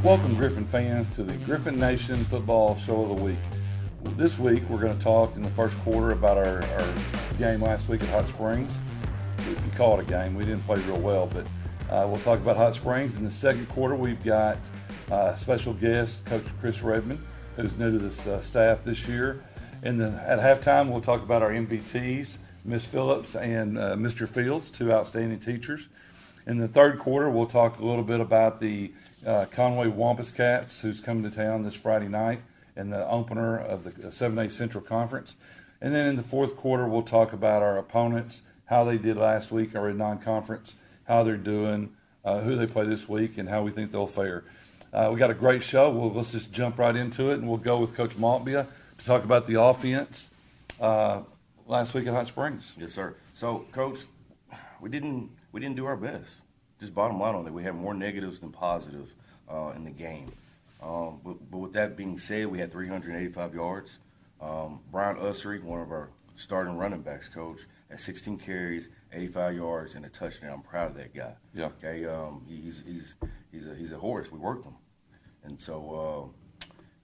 Welcome, Gryphon fans, to the Gryphon Nation Football Show of the Week. This week, we're going to talk in the first quarter about our game last week at Hot Springs. If you call it a game, we didn't play real well, but we'll talk about Hot Springs. In the second quarter, we've got special guest, Coach Chris Redmond, who's new to this staff this year. At halftime, we'll talk about our MVTs, Miss Phillips and Mr. Fields, two outstanding teachers. In the third quarter, we'll talk a little bit about the Conway Wampus Cats, who's coming to town this Friday night in the opener of the 7A Central Conference. And then in the fourth quarter, we'll talk about our opponents, how they did last week or in non-conference, how they're doing, who they play this week, and how we think they'll fare. We got a great show. Let's just jump right into it, and we'll go with Coach Maltbia to talk about the offense last week at Hot Springs. Yes, sir. So, Coach, we didn't do our best. Just bottom line on it, we had more negatives than positives in the game. But with that being said, we had 385 yards. Brian Ussery, one of our starting running backs, Coach, had 16 carries, 85 yards, and a touchdown. I'm proud of that guy. Yeah. Okay. He's a horse. We worked him, and so,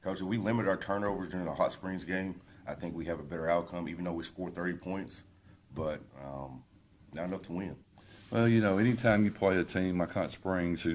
Coach, if we limit our turnovers during the Hot Springs game, I think we have a better outcome. Even though we scored 30 points, but not enough to win. Well, you know, anytime you play a team like Hot Springs,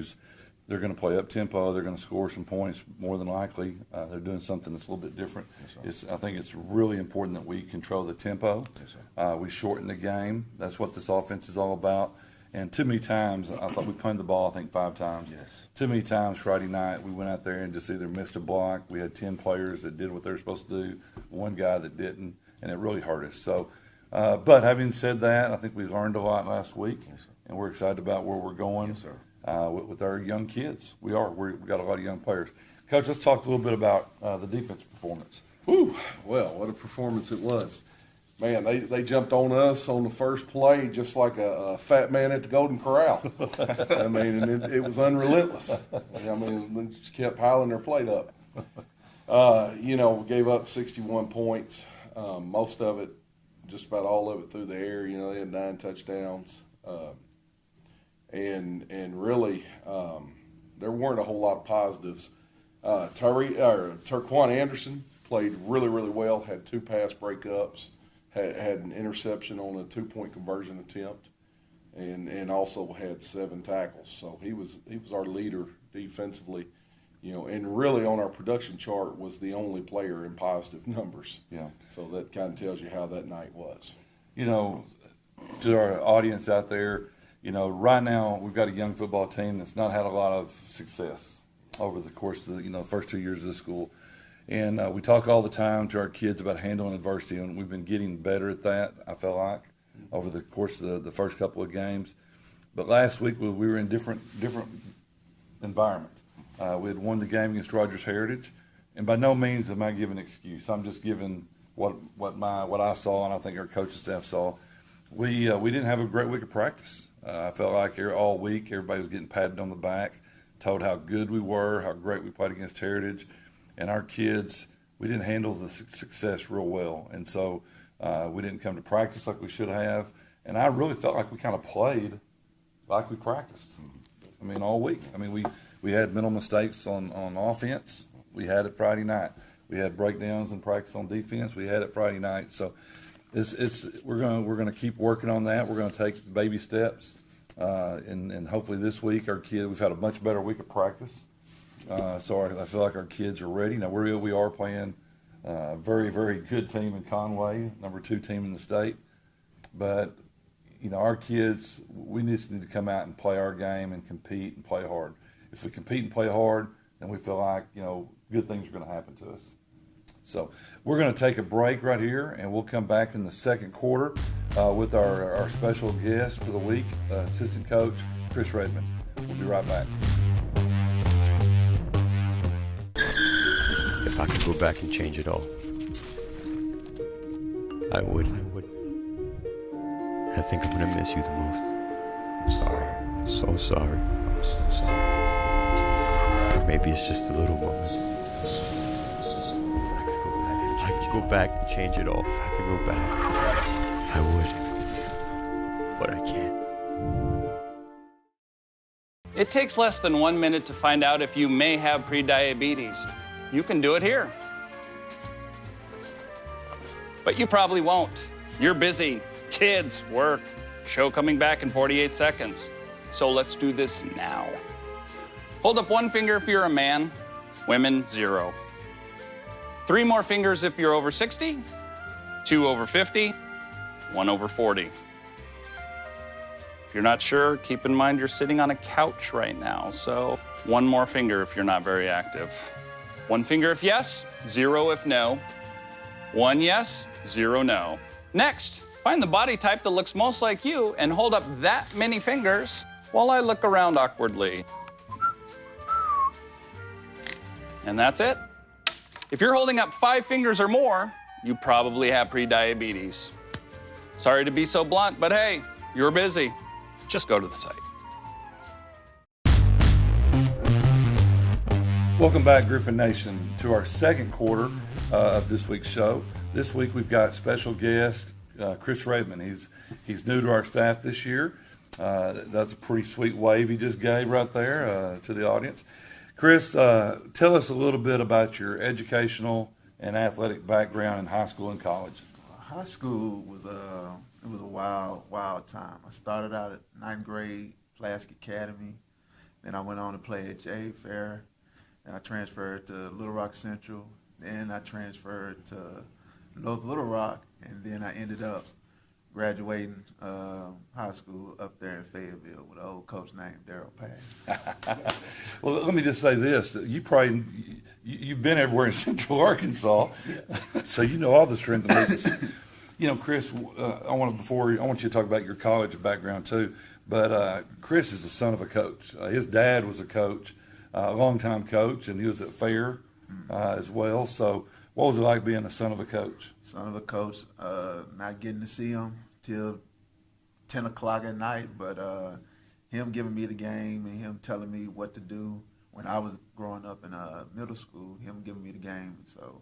they're going to play up tempo, they're going to score some points more than likely. They're doing something that's a little bit different. Yes, I think it's really important that we control the tempo. Yes, we shorten the game. That's what this offense is all about. And too many times, I thought we punted the ball, I think 5 times. Yes. Too many times Friday night, we went out there and just either missed a block. We had 10 players that did what they were supposed to do, one guy that didn't, and it really hurt us. So, but having said that, I think we learned a lot last week, Yes, sir. and we're excited about where we're going. Yes, sir. With our young kids. We've got a lot of young players. Coach, let's talk a little bit about the defense performance. Whew. Well, what a performance it was. Man, they jumped on us on the first play just like a fat man at the Golden Corral. I mean, and it was unrelentless. I mean, they just kept piling their plate up. We gave up 61 points. Most of it, just about all of it through the air. They had 9 touchdowns. And really, there weren't a whole lot of positives. Terquan Anderson played really, really well, had 2 pass breakups, had an interception on a 2-point conversion attempt, and also had 7 tackles. So he was our leader defensively, and really on our production chart was the only player in positive numbers. Yeah. So that kind of tells you how that night was. To our audience out there, right now we've got a young football team that's not had a lot of success over the course of the first 2 years of the school. And we talk all the time to our kids about handling adversity, and we've been getting better at that, I feel like, over the course of the first couple of games. But last week we were in different environment. We had won the game against Rogers Heritage, and by no means am I giving an excuse. I'm just giving what I saw, and I think our coaching staff saw. We didn't have a great week of practice. I felt like all week everybody was getting patted on the back, told how good we were, how great we played against Heritage. And our kids, we didn't handle the success real well. And so we didn't come to practice like we should have. And I really felt like we kind of played like we practiced. I mean, all week. I mean, we had mental mistakes on offense. We had it Friday night. We had breakdowns in practice on defense. We had it Friday night. So we're gonna keep working on that. We're gonna take baby steps, and hopefully this week we've had a much better week of practice. So I feel like our kids are ready. Now we are playing a very, very good team in Conway, number 2 team in the state. But our kids, we just need to come out and play our game and compete and play hard. If we compete and play hard, then we feel like good things are going to happen to us. So we're going to take a break right here, and we'll come back in the second quarter with our special guest for the week, assistant coach Chris Redmond. We'll be right back. If I could go back and change it all, I would. I think I'm gonna miss you the most. I'm sorry. I'm so sorry. I'm so sorry. Maybe it's just the little moments. If I could go back and change it all, if I could go back, I would. But I can't. It takes less than 1 minute to find out if you may have prediabetes. You can do it here. But you probably won't. You're busy. Kids, work, show coming back in 48 seconds. So let's do this now. Hold up one finger if you're a man, women, 0. 3 more fingers if you're over 60, 2 over 50, 1 over 40. If you're not sure, keep in mind you're sitting on a couch right now, so 1 more finger if you're not very active. 1 finger if yes, 0 if no. 1 yes, 0 no. Next, find the body type that looks most like you and hold up that many fingers while I look around awkwardly. And that's it. If you're holding up 5 fingers or more, you probably have prediabetes. Sorry to be so blunt, but hey, you're busy. Just go to the site. Welcome back, Gryphon Nation, to our second quarter of this week's show. This week we've got special guest Chris Redmond. He's new to our staff this year. That's a pretty sweet wave he just gave right there to the audience. Chris, tell us a little bit about your educational and athletic background in high school and college. High school was a wild time. I started out at 9th grade, Flask Academy. Then I went on to play at J. Fair. Then I transferred to Little Rock Central. Then I transferred to North Little Rock, and then I ended up graduating high school up there in Fayetteville with an old coach named Darryl Page. Well, let me just say this: you've been everywhere in Central Arkansas, so you know all the strength and weaknesses. You know, Chris, I want you to talk about your college background too. But Chris is the son of a coach. His dad was a coach, a longtime coach, and he was at Fair as well. So, what was it like being the son of a coach? Son of a coach, not getting to see him till 10 o'clock at night, but him giving me the game and him telling me what to do when I was growing up in middle school, him giving me the game. So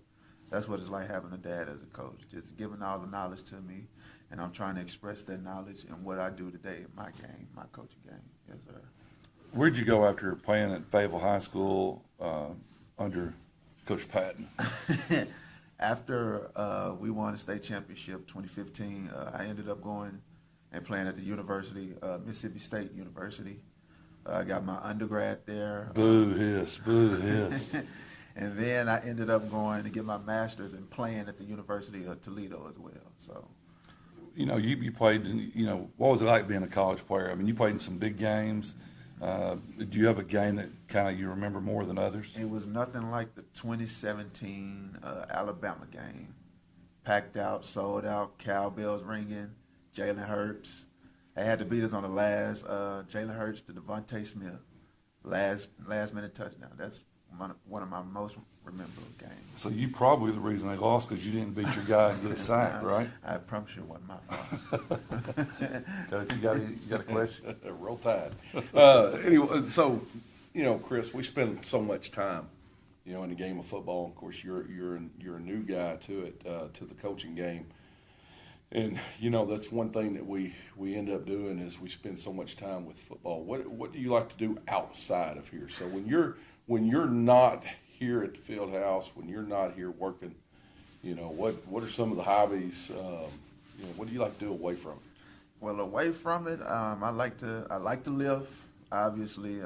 that's what it's like having a dad as a coach, just giving all the knowledge to me, and I'm trying to express that knowledge in what I do today in my game, my coaching game. Yes, sir. Where'd you go after playing at Fayetteville High School under Coach Patton? After we won the state championship 2015, I ended up going and playing at the university, Mississippi State University. I got my undergrad there. Boo hiss, boo hiss. And then I ended up going to get my master's and playing at the University of Toledo as well. So, you know, you played. What was it like being a college player? I mean, you played in some big games. Do you have a game that kind of you remember more than others? It was nothing like the 2017 Alabama game. Packed out, sold out, cowbells ringing, Jalen Hurts. They had to beat us on the last Jalen Hurts to Devontae Smith. Last minute touchdown. That's one of my most memorable games. So you probably the reason they lost because you didn't beat your guy and get a sack, right? I promise you it wasn't my fault. Coach, you got a question? Roll Tide. Anyway, so, Chris, we spend so much time, in the game of football. Of course, you're a new guy to it, to the coaching game. And, that's one thing that we end up doing is we spend so much time with football. What do you like to do outside of here? So when you're not here at the field house, when you're not here working, what are some of the hobbies? What do you like to do away from it? Well, away from it, I like to lift. Obviously,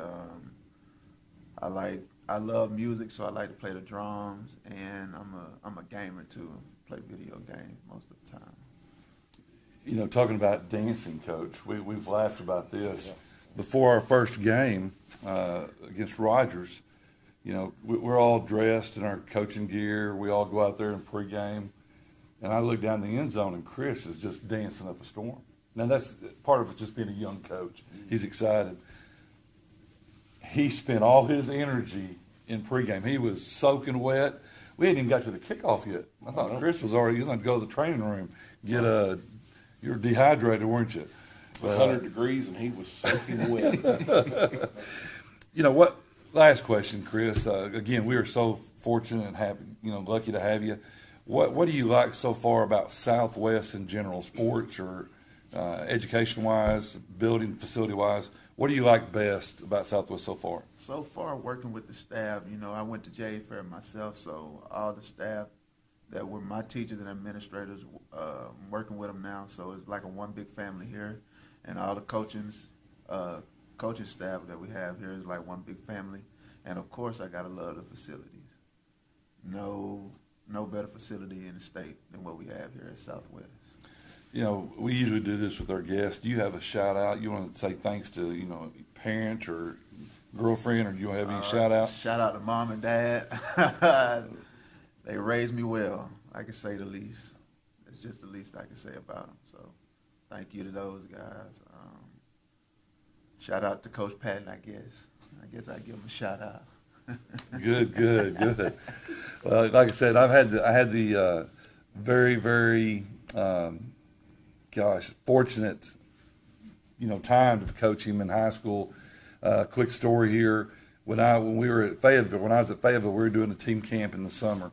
I love music, so I like to play the drums, and I'm a gamer too. Play video games most of the time. Talking about dancing, Coach, we've laughed about this. Yeah. Before our first game against Rogers, we're all dressed in our coaching gear. We all go out there in pregame. And I look down the end zone, and Chris is just dancing up a storm. Now, that's part of it just being a young coach. He's excited. He spent all his energy in pregame. He was soaking wet. We hadn't even got to the kickoff yet. I thought Chris was going to go to the training room, you were dehydrated, weren't you? 100 degrees, and he was soaking wet. What? Last question, Chris. Again, we are so fortunate and happy, lucky to have you. What do you like so far about Southwest in general, sports or education-wise, building facility-wise, what do you like best about Southwest so far? So far, working with the staff, I went to J Fair myself, so all the staff that were my teachers and administrators, working with them now, so it's like a one big family here, and all the coaching staff that we have here is like one big family, and of course, I gotta love the facilities. No better facility in the state than what we have here at Southwest. We usually do this with our guests. Do you have a shout out? You want to say thanks to, parents or girlfriend, or do you have any shout out? Shout out to mom and dad. They raised me well, I can say the least. It's just the least I can say about them. So thank you to those guys. Shout out to Coach Patton, I guess. I guess I give him a shout out. Good. Well, like I said, I had the very, very fortunate time to coach him in high school. Quick story here: when we were at Fayetteville, we were doing a team camp in the summer,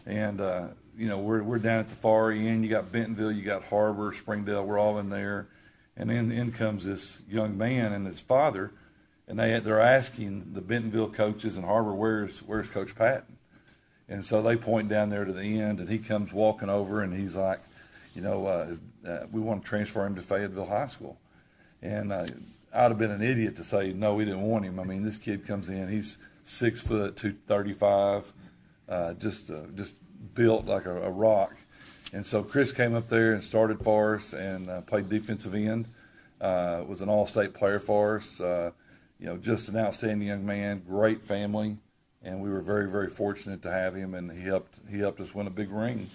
and we're down at the far end. You got Bentonville, you got Harbor, Springdale. We're all in there, and then in comes this young man and his father. And they're asking the Bentonville coaches and Harbor, where's Coach Patton? And so they point down there to the end, and he comes walking over, and he's like, we want to transfer him to Fayetteville High School. And I'd have been an idiot to say, no, we didn't want him. I mean, this kid comes in, he's 6 foot, 235, just built like a rock. And so Chris came up there and started for us and played defensive end, was an all-state player for us. Just an outstanding young man, great family, and we were very, very fortunate to have him, and he helped us win a big ring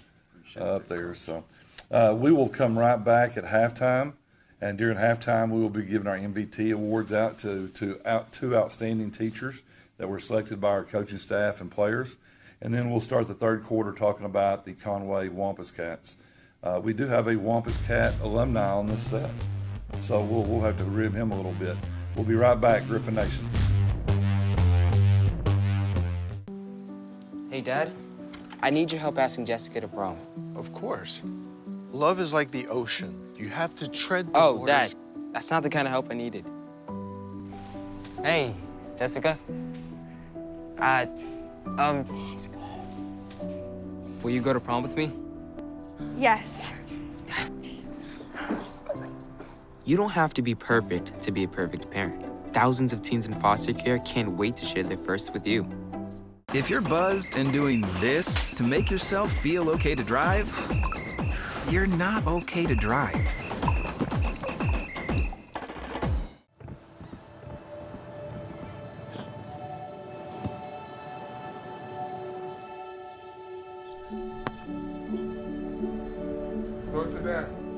up there. So we will come right back at halftime, and during halftime we will be giving our MVT awards out to two outstanding teachers that were selected by our coaching staff and players, and then we'll start the third quarter talking about the Conway Wampus Cats. We do have a Wampus Cat alumni on this set, so we'll have to rib him a little bit. We'll be right back, Gryphon Nation. Hey, Dad. I need your help asking Jessica to prom. Of course. Love is like the ocean. You have to tread the Oh, waters. Dad. That's not the kind of help I needed. Hey, Jessica. Will you go to prom with me? Yes. You don't have to be perfect to be a perfect parent. Thousands of teens in foster care can't wait to share their first with you. If you're buzzed and doing this to make yourself feel okay to drive, you're not okay to drive.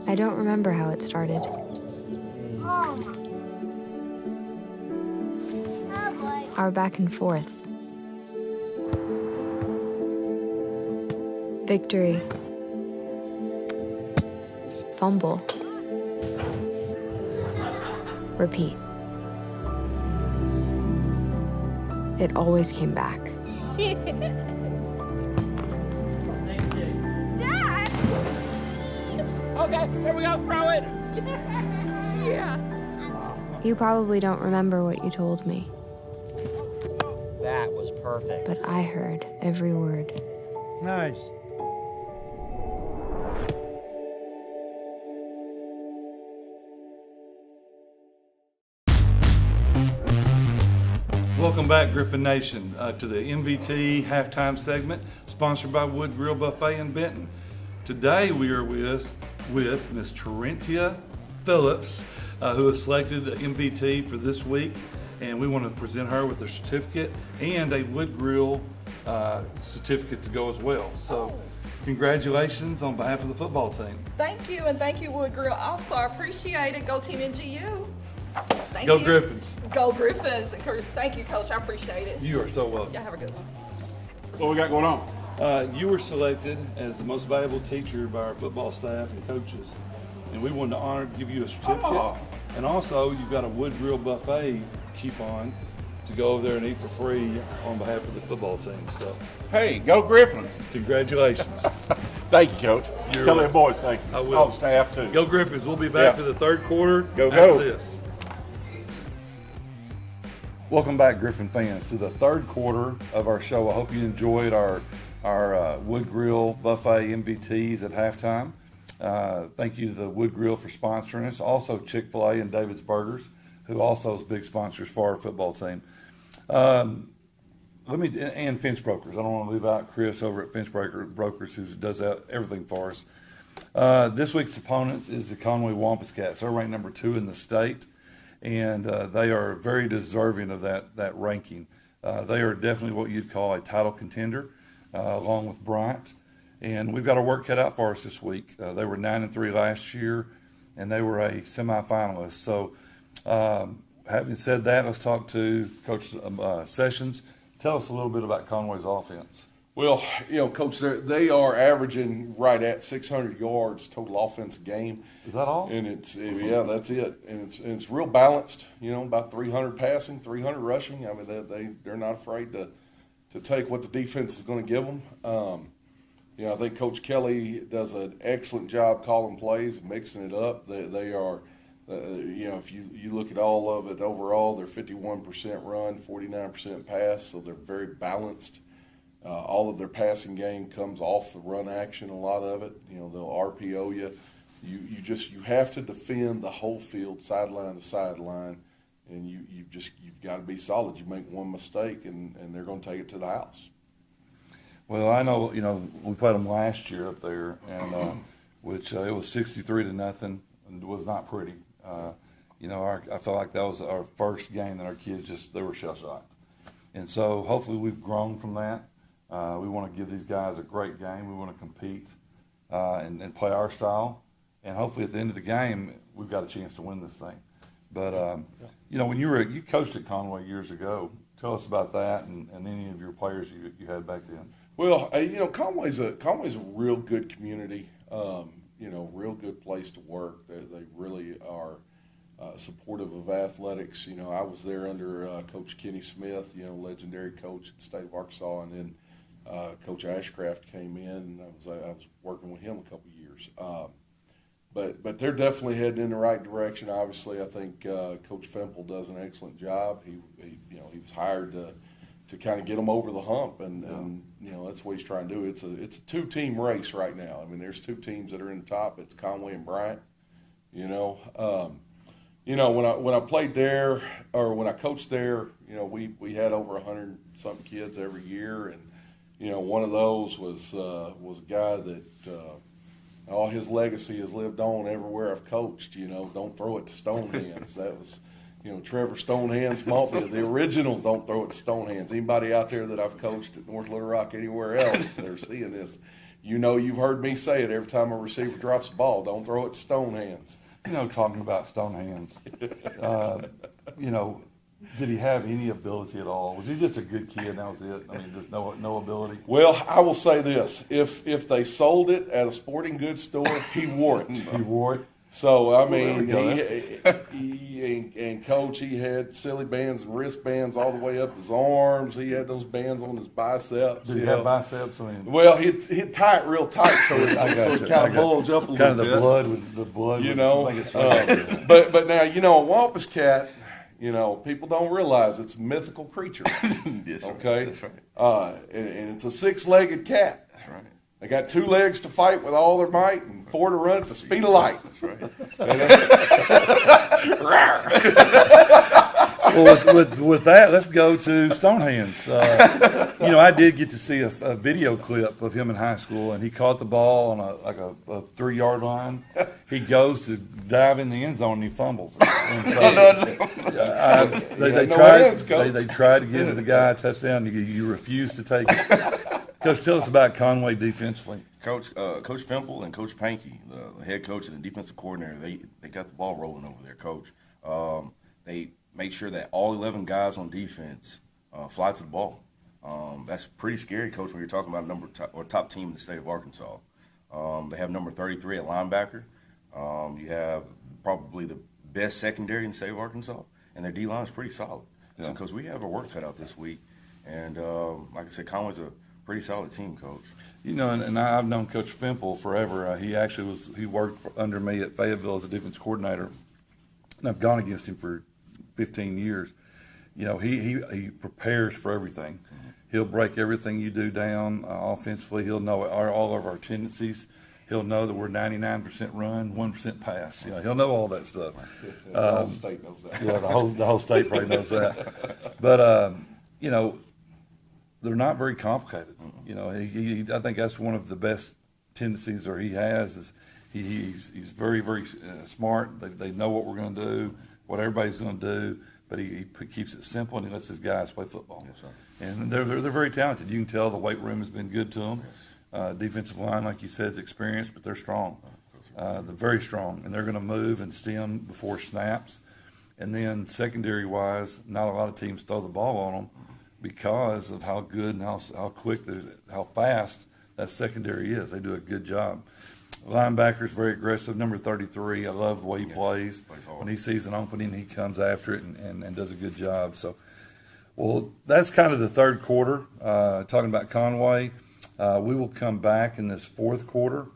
I don't remember how it started. Our back and forth. Victory. Fumble. Repeat. It always came back. Dad! Okay, here we go, throw it! Yeah. You probably don't remember what you told me, That was perfect. but I heard every word. Nice. Welcome back, Gryphon Nation, to the MVT halftime segment, sponsored by Wood Grill Buffet in Benton. Today we are with Miss Terentia Phillips, who has selected MVT for this week, and we want to present her with a certificate and a Wood Grill certificate to go as well. So congratulations on behalf of the football team. Thank you, and thank you, Wood Grill. Also, I appreciate it. Go Team NGU. Thank Go you. Griffins. Go Griffins. Thank you, Coach. I appreciate it. You are so welcome. Y'all have a good one. What we got going on? You were selected as the most valuable teacher by our football staff and coaches, and we wanted to honor give you a certificate. Oh. And also, you've got a Wood Grill Buffet coupon to go over there and eat for free on behalf of the football team. So, Hey, go Griffins. congratulations. Thank you, Coach. You're Tell welcome. the boys thank you. I will. All the staff, too. Go Griffins. We'll be back for the third quarter Go. after this. Welcome back, Gryphon fans, to the third quarter of our show. I hope you enjoyed our Wood Grill Buffet MVTs at halftime. Thank you to the Wood Grill for sponsoring us. Also, Chick-fil-A and David's Burgers, who also is big sponsors for our football team. And Finch Brokers. I don't want to leave out Chris over at Finch Brokers, who does everything for us. This week's opponents is the Conway Wampus Cats. They're ranked number 2 in the state, and they are very deserving of that ranking. They are definitely what you'd call a title contender, along with Bryant. And we've got our work cut out for us this week. They were 9-3 last year, and they were a semifinalist. So, having said that, let's talk to Coach Sessions. Tell us a little bit about Conway's offense. Well, Coach, they are averaging right at 600 yards total offense game. Is that all? And that's it. And it's real balanced. About 300 passing, 300 rushing. I mean, they're not afraid to take what the defense is going to give them. I think Coach Kelly does an excellent job calling plays and mixing it up. They are. If you look at all of it overall, they're 51% run, 49% pass, so they're very balanced. All of their passing game comes off the run action, a lot of it. They'll RPO you. You have to defend the whole field, sideline to sideline, and you've got to be solid. You make one mistake, and they're going to take it to the house. Well, I know, we played them last year up there, and which it was 63-0, and it was not pretty. I felt like that was our first game that our kids they were shell-shocked. And so hopefully we've grown from that. We want to give these guys a great game. We want to compete and play our style. And hopefully at the end of the game, we've got a chance to win this thing. But, when you coached at Conway years ago, tell us about that and any of your players you had back then. Well, Conway's a real good community. Real good place to work. They really are supportive of athletics. I was there under Coach Kenny Smith, legendary coach at the state of Arkansas, and then Coach Ashcraft came in, and I was working with him a couple of years. But they're definitely heading in the right direction. Obviously, I think Coach Femple does an excellent job. He was hired to kind of get them over the hump, and that's what he's trying to do. It's a 2-team race right now. I mean, there's 2 teams that are in the top. It's Conway and Bryant. When I played there, or when I coached there, we had over 100-something kids every year, and one of those was a guy that all his legacy has lived on everywhere I've coached. Don't throw it to Stonehands. That was. Trevor Stonehands Maltby, the original Don't Throw It to Stonehands. Anybody out there that I've coached at North Little Rock, anywhere else, they're seeing this. You've heard me say it every time a receiver drops the ball, don't throw it to Stonehands. Talking about Stonehands, did he have any ability at all? Was he just a good kid and that was it? I mean, just no ability? Well, I will say this. If they sold it at a sporting goods store, he wore it. He wore it? So, I mean, and Coach, he had silly bands and wristbands all the way up his arms. He had those bands on his biceps. Did he have biceps? Well, he'd tie it real tight so it kind of bulge up a little bit. Kind of the blood. But now, a Wampus cat, people don't realize it's a mythical creature. Yes, okay? That's right. And it's a 6-legged cat. That's right. They got 2 legs to fight with all their might and 4 to run at the speed of light. That's right. Well, with that, let's go to Stonehands. I did get to see a video clip of him in high school, and he caught the ball on a 3-yard line. He goes to dive in the end zone and he fumbles. And so, they tried to give the guy a touchdown. You refused to take it. Coach, tell us about Conway defensively. Coach Femple and Coach Pankey, the head coach and the defensive coordinator, they got the ball rolling over there, Coach. They make sure that all 11 guys on defense fly to the ball. That's pretty scary, Coach, when you're talking about top team in the state of Arkansas. They have number 33 at linebacker. You have probably the best secondary in the state of Arkansas, and their D-line is pretty solid. Yeah. So, Coach, we have our work cut out this week. And like I said, Conway's a pretty solid team, Coach. You know, and I've known Coach Fimple forever. He worked under me at Fayetteville as a defense coordinator, and I've gone against him for 15 years. You know, he prepares for everything. He'll break everything you do down offensively. He'll know all of our tendencies. He'll know that we're 99% run, 1% pass. You know, he'll know all that stuff. The whole state knows that. Yeah, the whole state probably knows that. But you know, they're not very complicated. You know, I think that's one of the best tendencies or he has is he's very, very smart. They know what we're going to do, what everybody's going to do, but he keeps it simple and he lets his guys play football. Yes, sir. And they're very talented. You can tell the weight room has been good to them. Yes. Defensive line, like you said, is experienced, but they're strong. They're very strong, and they're going to move and stem before snaps. And then secondary-wise, not a lot of teams throw the ball on them because of how good and how quick, how fast that secondary is. They do a good job. Linebacker's very aggressive, number 33. I love the way he plays. When he sees an opening, he comes after it and does a good job. So, well, that's kind of the third quarter. Talking about Conway. We will come back in this fourth quarter,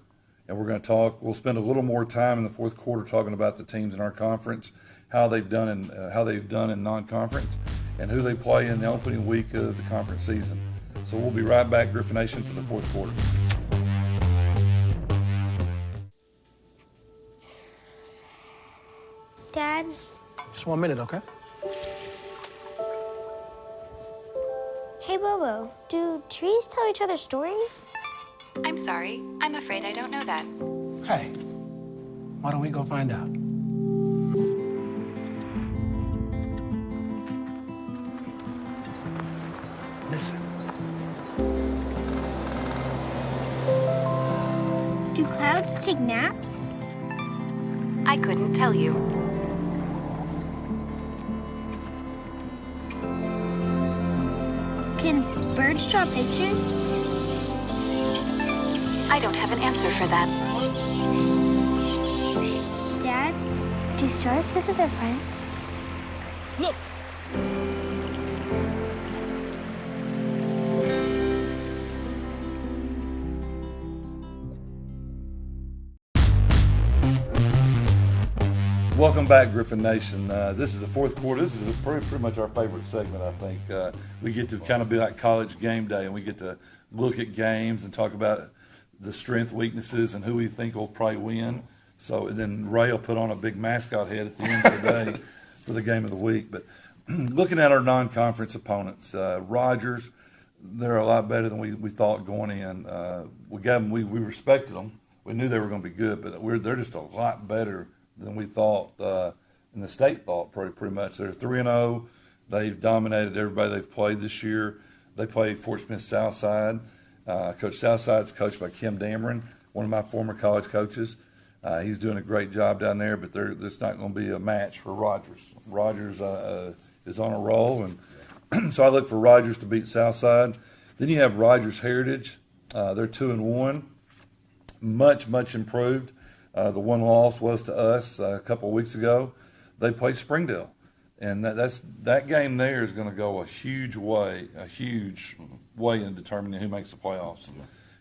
and we're going to talk. We'll spend a little more time in the fourth quarter talking about the teams in our conference, how they've done in non-conference, and who they play in the opening week of the conference season. So we'll be right back, Gryphon Nation, for the fourth quarter. Dad? Just 1 minute, okay? Hey, Bobo, do trees tell each other stories? I'm sorry. I'm afraid I don't know that. Hey, why don't we go find out? Listen. Do clouds take naps? I couldn't tell you. Can birds draw pictures? I don't have an answer for that. Dad, do stars visit their friends? Look! Welcome back, Gryphon Nation. This is the fourth quarter. This is pretty much our favorite segment, I think. We get to kind of be like college game day, and we get to look at games and talk about the strength, weaknesses, and who we think will probably win. So, and then Ray will put on a big mascot head at the end of the day for the game of the week. But looking at our non-conference opponents, Rogers, they're a lot better than we thought going in. We got them. We respected them. We knew they were going to be good, but they're just a lot better than we thought, and the state thought pretty much. They're 3-0. They've dominated everybody they've played this year. They played Fort Smith Southside. Coach Southside's coached by Kim Dameron, one of my former college coaches. He's doing a great job down there, but there's not going to be a match for Rogers. Rogers is on a roll, and so I look for Rogers to beat Southside. Then you have Rogers Heritage. They're 2-1, much improved. The one loss was to us a couple of weeks ago. They played Springdale, and that game there is going to go a huge way in determining who makes the playoffs.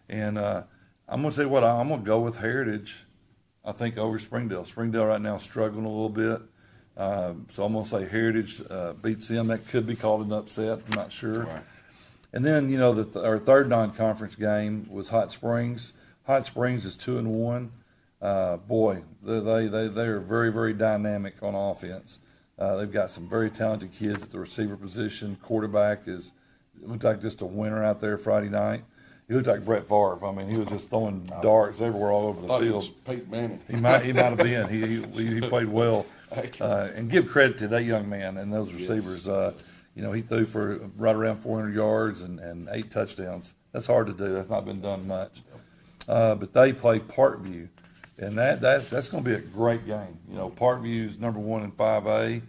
And I'm going to tell you what, I'm going to go with Heritage, I think, over Springdale. Springdale right now is struggling a little bit, so I'm going to say Heritage beats them. That could be called an upset. I'm not sure. Right. And then, you know, our third non-conference game was Hot Springs. Hot Springs is 2-1. Boy, they are very dynamic on offense. They've got some very talented kids at the receiver position. Quarterback looked like just a winner out there Friday night. He looked like Brett Favre. I mean, he was just throwing darts everywhere all over the field. Peyton Manning. He might have been. He played well. And give credit to that young man and those receivers. You know, he threw for right around 400 yards and 8 touchdowns. That's hard to do. That's not been done much. But they play Parkview. And that's going to be a great game. You know, Parkview's number 1 in 5A,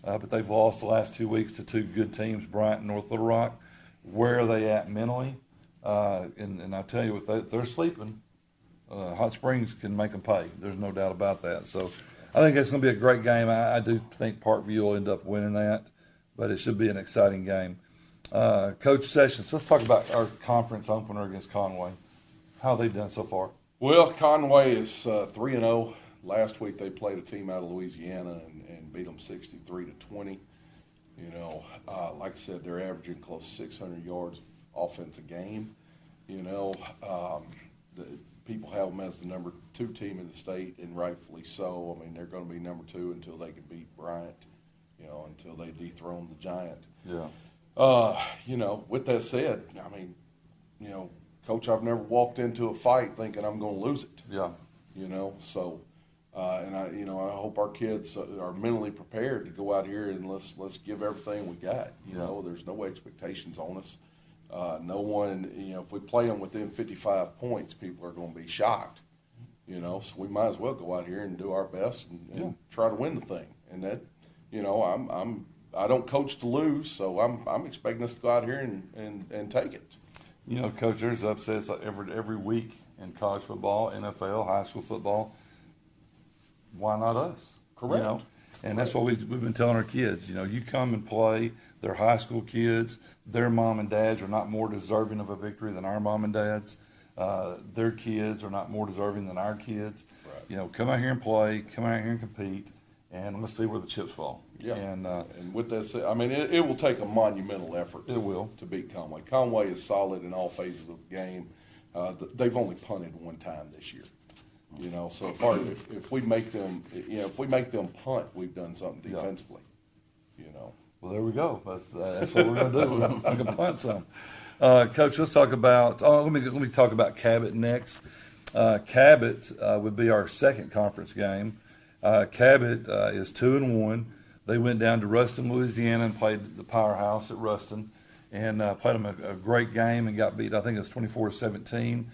but they've lost the last 2 weeks to 2 good teams, Bryant and North Little Rock. Where are they at mentally? And I tell you what, they're sleeping. Hot Springs can make them pay. There's no doubt about that. So I think it's going to be a great game. I do think Parkview will end up winning that, but it should be an exciting game. Coach Sessions, let's talk about our conference opener against Conway. How have they done so far? Well, Conway is 3-0. Last week they played a team out of Louisiana and beat them 63-20. You know, like I said, they're averaging close to 600 yards offense a game. You know, people have them as the number 2 team in the state, and rightfully so. I mean, they're going to be number 2 until they can beat Bryant, you know, until they dethrone the Giant. Yeah. You know, with that said, I mean, you know, Coach, I've never walked into a fight thinking I'm going to lose it. Yeah. You know, so, and I hope our kids are mentally prepared to go out here and let's give everything we got. You know, there's no expectations on us. No one, you know, if we play them within 55 points, people are going to be shocked. You know, so we might as well go out here and do our best and try to win the thing. And that, you know, I don't coach to lose, so I'm expecting us to go out here and take it. You know, Coach, there's upsets like every week in college football, NFL, high school football. Why not us? Correct. You know? And that's what we've been telling our kids. You know, you come and play. They're high school kids. Their mom and dads are not more deserving of a victory than our mom and dads. Their kids are not more deserving than our kids. Right. You know, come out here and play. Come out here and compete. And let's see where the chips fall. Yeah. And with that said, I mean, it will take a monumental effort. It will. To beat Conway. Conway is solid in all phases of the game. They've only punted one time this year. You know, so if we make them, you know, if we make them punt, we've done something defensively. You know. Well, there we go. That's what we're going to do. We're going to punt some. Coach, let's talk about. Let me talk about Cabot next. Cabot would be our second conference game. Cabot is 2-1. They went down to Ruston, Louisiana, and played the powerhouse at Ruston, and played them a great game and got beat. I think it was 24-17.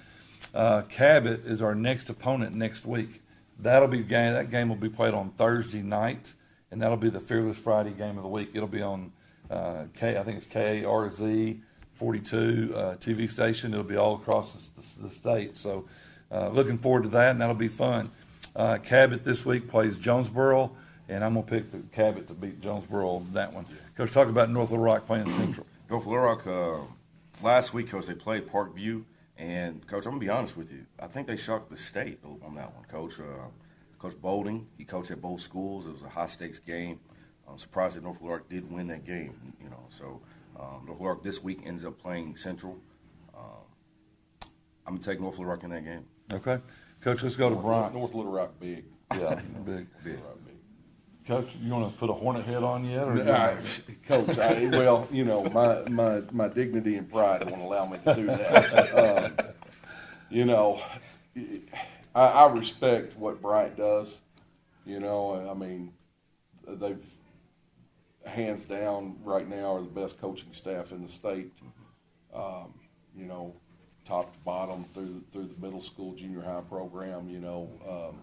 Cabot is our next opponent next week. That game will be played on Thursday night, and that'll be the Fearless Friday game of the week. It'll be on I think it's KRZ 42 TV station. It'll be all across the state. So looking forward to that, and that'll be fun. Cabot this week plays Jonesboro, and I'm going to pick the Cabot to beat Jonesboro that one. Coach, talk about North Little Rock playing Central. North Little Rock, last week, Coach, they played Parkview. And, Coach, I'm going to be honest with you. I think they shocked the state on that one, Coach. Coach Bolding, he coached at both schools. It was a high-stakes game. I'm surprised that North Little Rock did win that game, you know. So, North Little Rock this week ends up playing Central. I'm going to take North Little Rock in that game. Okay. Coach, let's go to Bryant. North Little Rock big. Yeah, big. Coach, you want to put a hornet head on yet? Or Coach, well, you know, my dignity and pride won't allow me to do that. You know, I respect what Bryant does. You know, I mean, they've hands down right now are the best coaching staff in the state. You know, top to bottom through the middle school, junior high program. You know,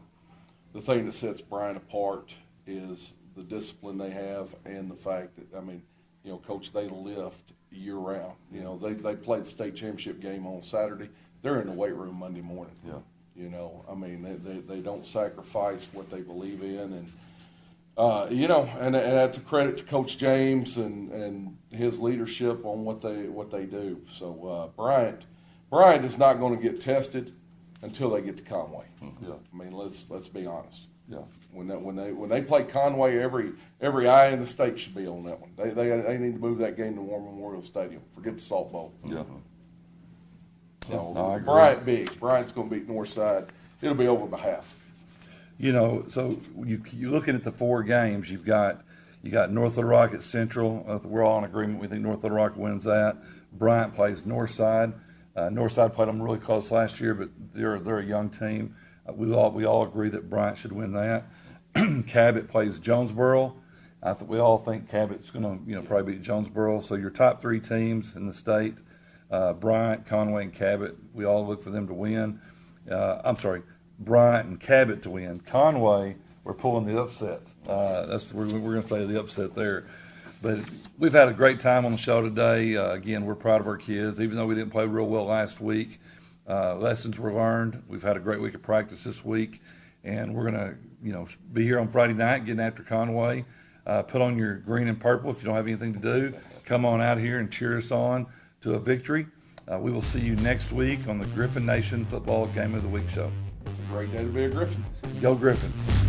the thing that sets Bryant apart is the discipline they have and the fact that, I mean, you know, Coach, they lift year round. You know, they played the state championship game on Saturday. They're in the weight room Monday morning. Yeah. You know, I mean, they don't sacrifice what they believe in. And, you know, and that's a credit to Coach James and his leadership on what they do. So Bryant is not going to get tested until they get to Conway. Yeah. I mean, let's be honest. Yeah. When they play Conway, every eye in the state should be on that one. They need to move that game to War Memorial Stadium. Forget the Salt Bowl. Yeah. So No, I agree. Bryant big. Bryant's going to beat Northside. It'll be over by half. You know, so you're looking at the 4 games. You got North Little Rock at Central. We're all in agreement. We think North Little Rock wins that. Bryant plays Northside. Northside played them really close last year, but they're a young team. We all agree that Bryant should win that. Cabot plays Jonesboro. We all think Cabot's going to probably beat Jonesboro. So your top 3 teams in the state, Bryant, Conway, and Cabot, we all look for them to win. Bryant and Cabot to win. Conway, we're pulling the upset. We're going to say the upset there. But we've had a great time on the show today. Again, we're proud of our kids, even though we didn't play real well last week. Lessons were learned. We've had a great week of practice this week, and we're going to, be here on Friday night, getting after Conway. Put on your green and purple if you don't have anything to do. Come on out here and cheer us on to a victory. We will see you next week on the Gryphon Nation Football Game of the Week show. It's a great day to be a Gryphon. Go Gryphons.